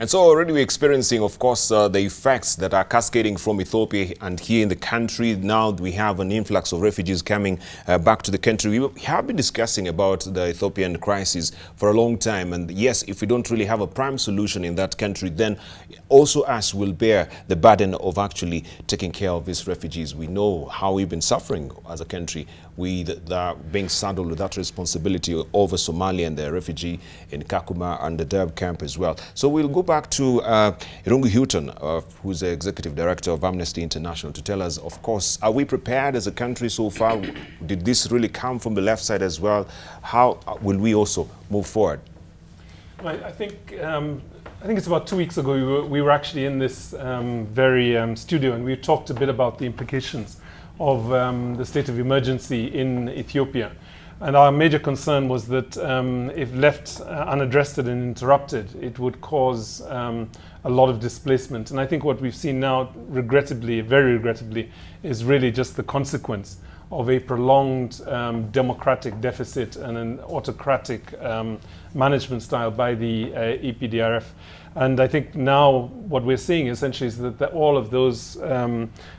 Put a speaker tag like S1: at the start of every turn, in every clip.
S1: And so already we're experiencing, of course, the effects that are cascading from Ethiopia and here in the country. Now we have an influx of refugees coming back to the country. We have been discussing about the Ethiopian crisis for a long time. And yes, if we don't really have a prime solution in that country, then also us will bear the burden of actually taking care of these refugees. We know how we've been suffering as a country. We are being saddled with that responsibility over Somalia and the refugee in Kakuma and the Derb camp as well. So we'll go back to Irungu Houghton, who's the Executive Director of Amnesty International, to tell us, of course, are we prepared as a country so far? Did this really come from the left side as well? How will we also move forward?
S2: Well, I think it's about 2 weeks ago we were actually in this very studio, and we talked a bit about the implications of the state of emergency in Ethiopia. And our major concern was that if left unaddressed and interrupted, it would cause a lot of displacement. And I think what we've seen now, regrettably, very regrettably, is really just the consequence of a prolonged democratic deficit and an autocratic management style by the EPDRF. And I think now what we're seeing essentially is that all of those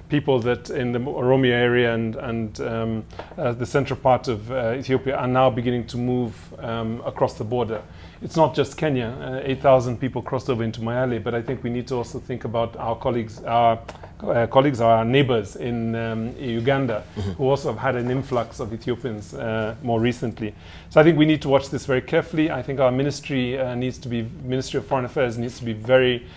S2: people that in the Oromia area and the central part of Ethiopia are now beginning to move across the border. It's not just Kenya. 8,000 people crossed over into Moyale, but I think we need to also think about our colleagues, our neighbours in Uganda, who also have had an influx of Ethiopians more recently. So I think we need to watch this very carefully. I think our ministry Ministry of Foreign Affairs needs to be very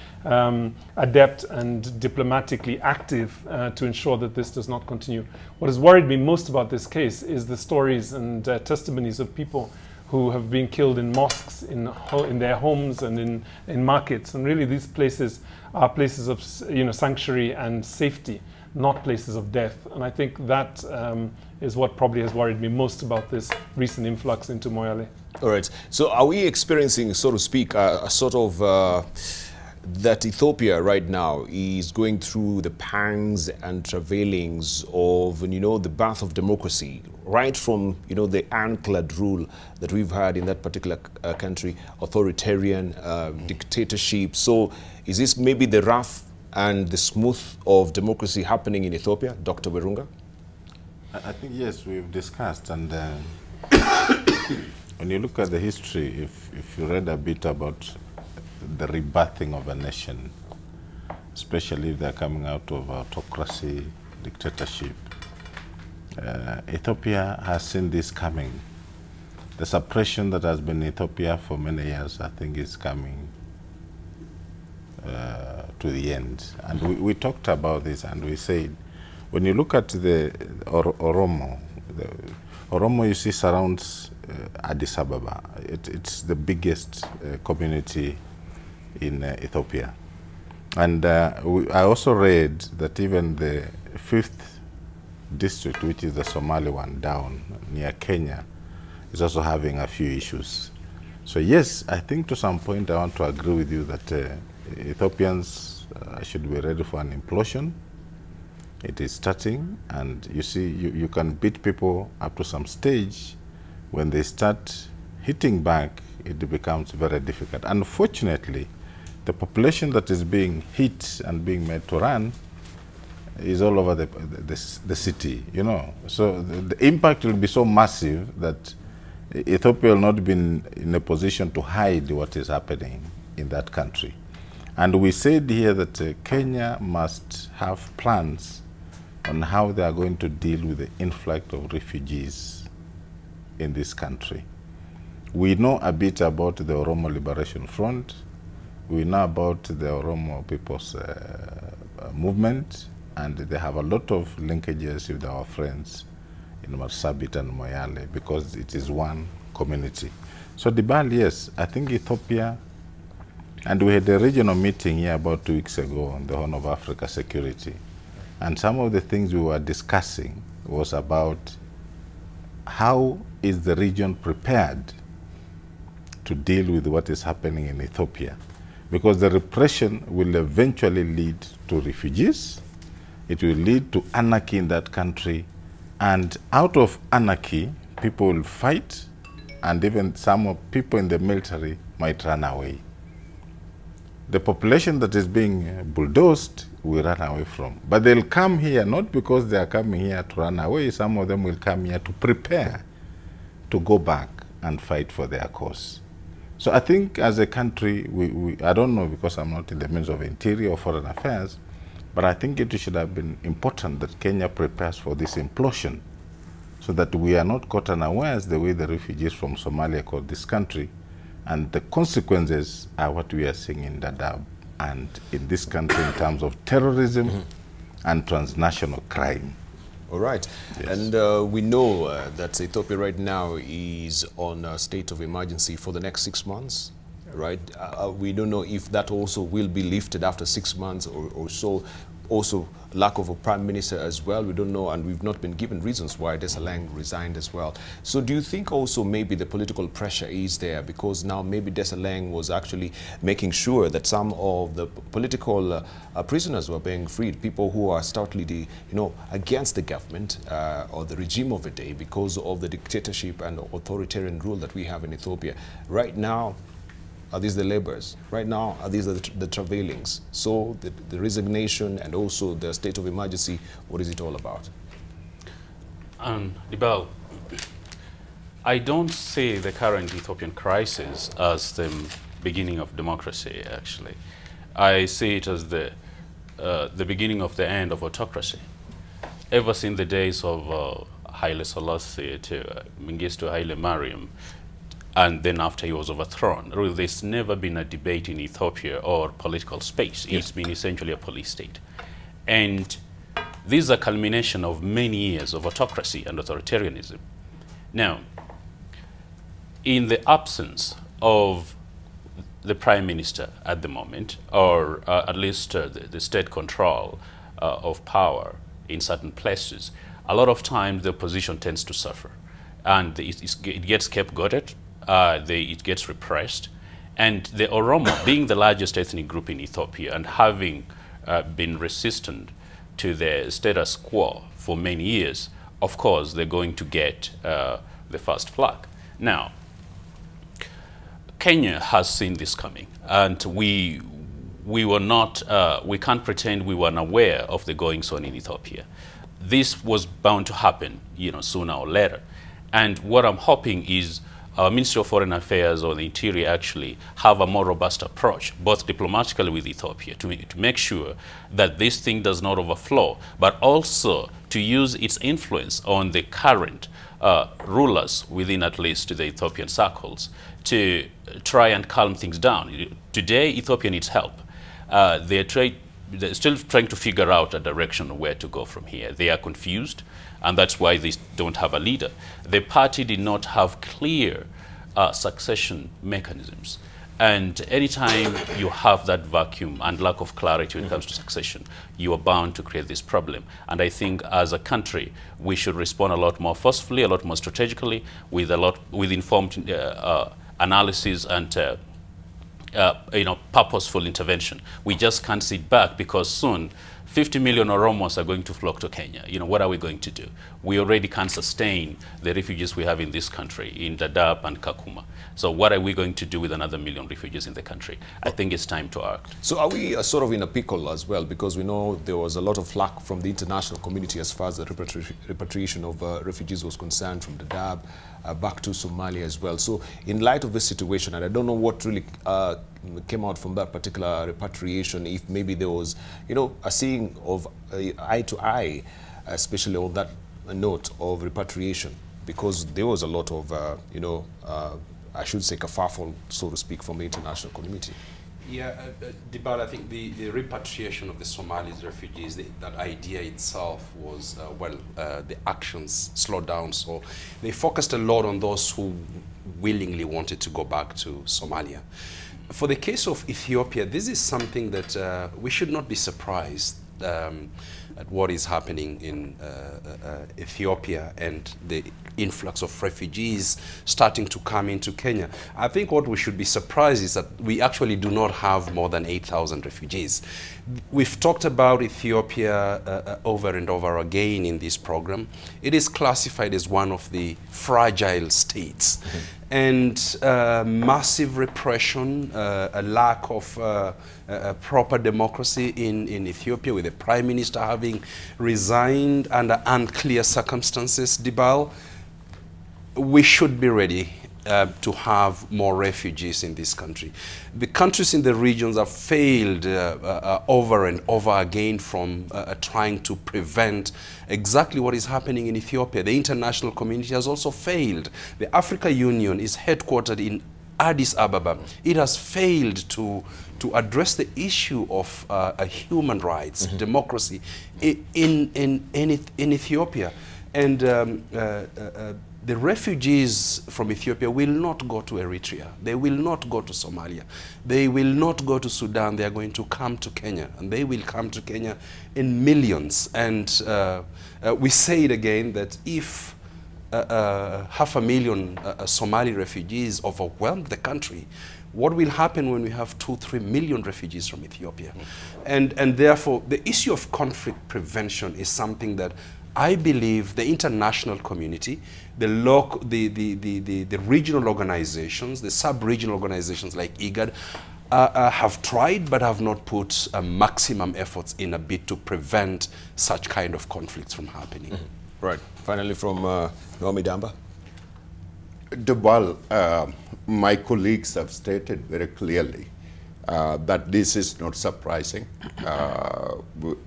S2: adept and diplomatically active to ensure that this does not continue. What has worried me most about this case is the stories and testimonies of people who have been killed in mosques, in their homes and in markets. And really these places are places of sanctuary and safety, not places of death. And I think that is what probably has worried me most about this recent influx into Moyale.
S1: All right. So are we experiencing, so to speak, a sort of that Ethiopia right now is going through the pangs and travailings of, the birth of democracy, right from, the ironclad rule that we've had in that particular country, authoritarian dictatorship. So is this maybe the rough and the smooth of democracy happening in Ethiopia, Dr. Werunga?
S3: I think, yes, we've discussed. And when you look at the history, if you read a bit about the rebirthing of a nation, especially if they're coming out of autocracy, dictatorship, Ethiopia has seen this coming. The suppression that has been in Ethiopia for many years, I think, is coming to the end. And we talked about this, and we said, when you look at the Oromo, Oromo, you see, surrounds Addis Ababa. It's the biggest community in Ethiopia. And I also read that even the 5th district, which is the Somali one down near Kenya, is also having a few issues. So yes, I think to some point I want to agree with you that Ethiopians should be ready for an implosion. It is starting, and you see, you can beat people up to some stage. When they start hitting back, it becomes very difficult. Unfortunately, the population that is being hit and being made to run is all over the city, So the impact will be so massive that Ethiopia will not be in a position to hide what is happening in that country. And we said here that Kenya must have plans on how they are going to deal with the influx of refugees in this country. We know a bit about the Oromo Liberation Front. We know about the Oromo People's movement, and they have a lot of linkages with our friends in Marsabit and Moyale because it is one community. So Debarl, yes, I think Ethiopia, and we had a regional meeting here about 2 weeks ago on the Horn of Africa security. And some of the things we were discussing was about how is the region prepared to deal with what is happening in Ethiopia. Because the repression will eventually lead to refugees. It will lead to anarchy in that country. And out of anarchy, people will fight, and even some people in the military might run away. the population that is being bulldozed, we run away from. But they'll come here, not because they are coming here to run away. Some of them will come here to prepare to go back and fight for their cause. So I think as a country, I don't know because I'm not in the Ministry of Interior or Foreign Affairs, but I think it should have been important that Kenya prepares for this implosion so that we are not caught unawares the way the refugees from Somalia caught this country. And the consequences are what we are seeing in Dadaab and in this country in terms of terrorism and transnational crime.
S1: All right. Yes. And we know that Ethiopia right now is on a state of emergency for the next 6 months, right? We don't know if that also will be lifted after 6 months or so. Also, lack of a prime minister as well. We don't know, and we've not been given reasons why Desalegn resigned as well. So do you think also maybe the political pressure is there because now maybe Desalegn was actually making sure that some of the political prisoners were being freed, people who are stoutly, against the government or the regime of the day because of the dictatorship and authoritarian rule that we have in Ethiopia. Right now, are these the laborers? Right now, are these the travailings? So the resignation and also the state of emergency, what is it all about?
S4: Debarl, I don't see the current Ethiopian crisis as the beginning of democracy, actually. I see it as the beginning of the end of autocracy. Ever since the days of Haile Selassie to Mengistu Haile Mariam, and then after he was overthrown, really, there's never been a debate in Ethiopia or political space. It's been essentially a police state. And this is a culmination of many years of autocracy and authoritarianism. Now, in the absence of the prime minister at the moment, or at least the state control of power in certain places, a lot of times the opposition tends to suffer. And it gets scapegoated. It gets repressed, and the Oromo, being the largest ethnic group in Ethiopia and having been resistant to the status quo for many years, of course, they're going to get the first flag. Now, Kenya has seen this coming, and we were not, we can't pretend we were unaware of the goings on in Ethiopia. This was bound to happen, sooner or later. And what I'm hoping is our Ministry of Foreign Affairs or the Interior actually have a more robust approach, both diplomatically with Ethiopia, to make sure that this thing does not overflow, but also to use its influence on the current rulers within at least the Ethiopian circles to try and calm things down. Today, Ethiopia needs help. They're still trying to figure out a direction of where to go from here. They are confused, and that's why they don't have a leader. The party did not have clear succession mechanisms. And anytime you have that vacuum and lack of clarity when it comes to succession, you are bound to create this problem. And I think as a country, we should respond a lot more forcefully, a lot more strategically, with informed analysis and purposeful intervention. We just can't sit back because soon 50 million Oromos are going to flock to Kenya. What are we going to do? We already can't sustain the refugees we have in this country, in Dadaab and Kakuma. So what are we going to do with another million refugees in the country? I think it's time to act.
S1: So are we sort of in a pickle as well? Because we know there was a lot of flack from the international community as far as the repatriation of refugees was concerned from Dadaab back to Somalia as well. So in light of this situation, and I don't know what really came out from that particular repatriation, if maybe there was, a seeing of eye to eye, especially on that note of repatriation, because there was a lot of, I should say, kerfuffle, so to speak, from the international community.
S5: Yeah, Debarl, I think the repatriation of the Somalis refugees, that idea itself was, the actions slowed down. So they focused a lot on those who willingly wanted to go back to Somalia. For the case of Ethiopia, this is something that we should not be surprised. at what is happening in Ethiopia and the influx of refugees starting to come into Kenya. I think what we should be surprised is that we actually do not have more than 8,000 refugees. We've talked about Ethiopia over and over again in this program. It is classified as one of the fragile states. And massive repression, a lack of proper democracy in Ethiopia, with the Prime Minister having resigned under unclear circumstances, Debarl. We should be ready to have more refugees in this country. The countries in the regions have failed over and over again from trying to prevent exactly what is happening in Ethiopia. The international community has also failed. The African Union is headquartered in Addis Ababa. It has failed to address the issue of human rights, democracy in Ethiopia. And the refugees from Ethiopia will not go to Eritrea. They will not go to Somalia. They will not go to Sudan. They are going to come to Kenya. And they will come to Kenya in millions. And we say it again that if 500,000 Somali refugees overwhelm the country, what will happen when we have 2-3 million refugees from Ethiopia? And therefore, the issue of conflict prevention is something that I believe the international community, the regional organizations, the sub-regional organizations like IGAD, have tried but have not put maximum efforts in a bid to prevent such kind of conflicts from happening.
S1: Right. Finally, from Noah Midamba.
S6: Debarl, my colleagues have stated very clearly that this is not surprising.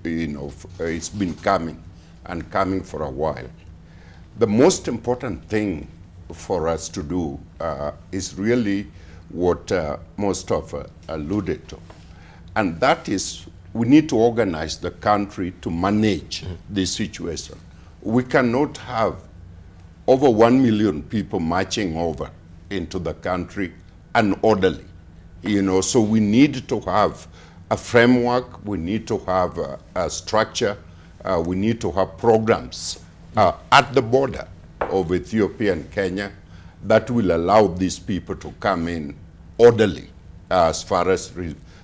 S6: It's been coming and coming for a while. The most important thing for us to do is really what Mustafa alluded to. And that is, we need to organize the country to manage this situation. We cannot have over 1 million people marching over into the country unorderly. So we need to have a framework, we need to have a structure, we need to have programs at the border of Ethiopia and Kenya that will allow these people to come in orderly as far as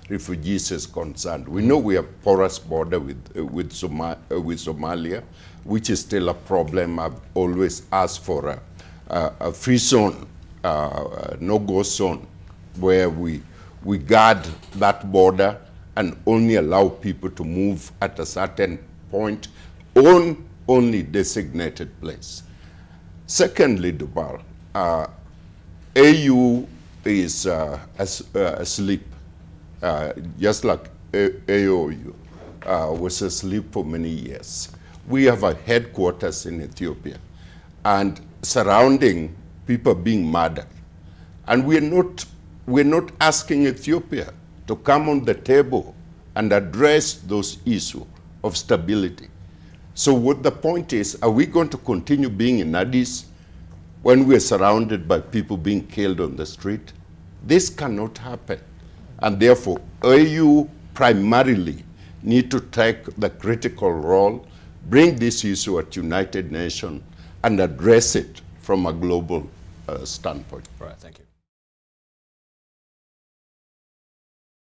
S6: refugees is concerned. We know we have porous border with Somalia, which is still a problem. I've always asked for a free zone, no-go zone, where we guard that border and only allow people to move at a certain point on only designated place. Secondly, Debarl, AU is asleep, just like AOU was asleep for many years. We have a headquarters in Ethiopia and surrounding people being murdered. And we're not asking Ethiopia to come on the table and address those issues of stability. So what the point is, are we going to continue being in Addis when we're surrounded by people being killed on the street? This cannot happen. And therefore, AU primarily need to take the critical role, bring this issue at United Nations, and address it from a global standpoint.
S1: All right, thank you.